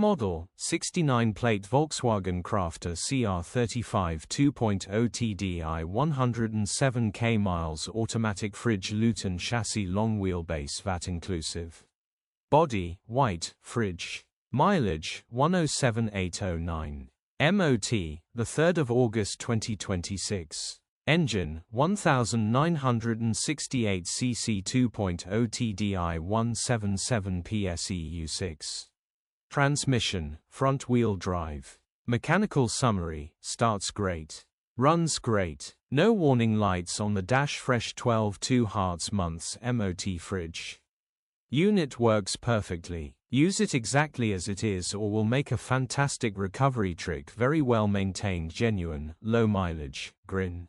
Model, 69 Plate Volkswagen Crafter Cr35 2.0 TDI 107 miles automatic fridge Luton chassis long wheelbase Vat Inclusive. Body, white, fridge. Mileage, 107,809. MOT, the 3rd of August 2026. Engine, 1968 cc 2.0 TDI 177 PSEU6. Transmission, front-wheel drive. Mechanical summary, starts great. Runs great. No warning lights on the dash. Fresh 12 months MOT fridge. Unit works perfectly. Use it exactly as it is or will make a fantastic recovery trick. Very well maintained, genuine, low mileage, grin.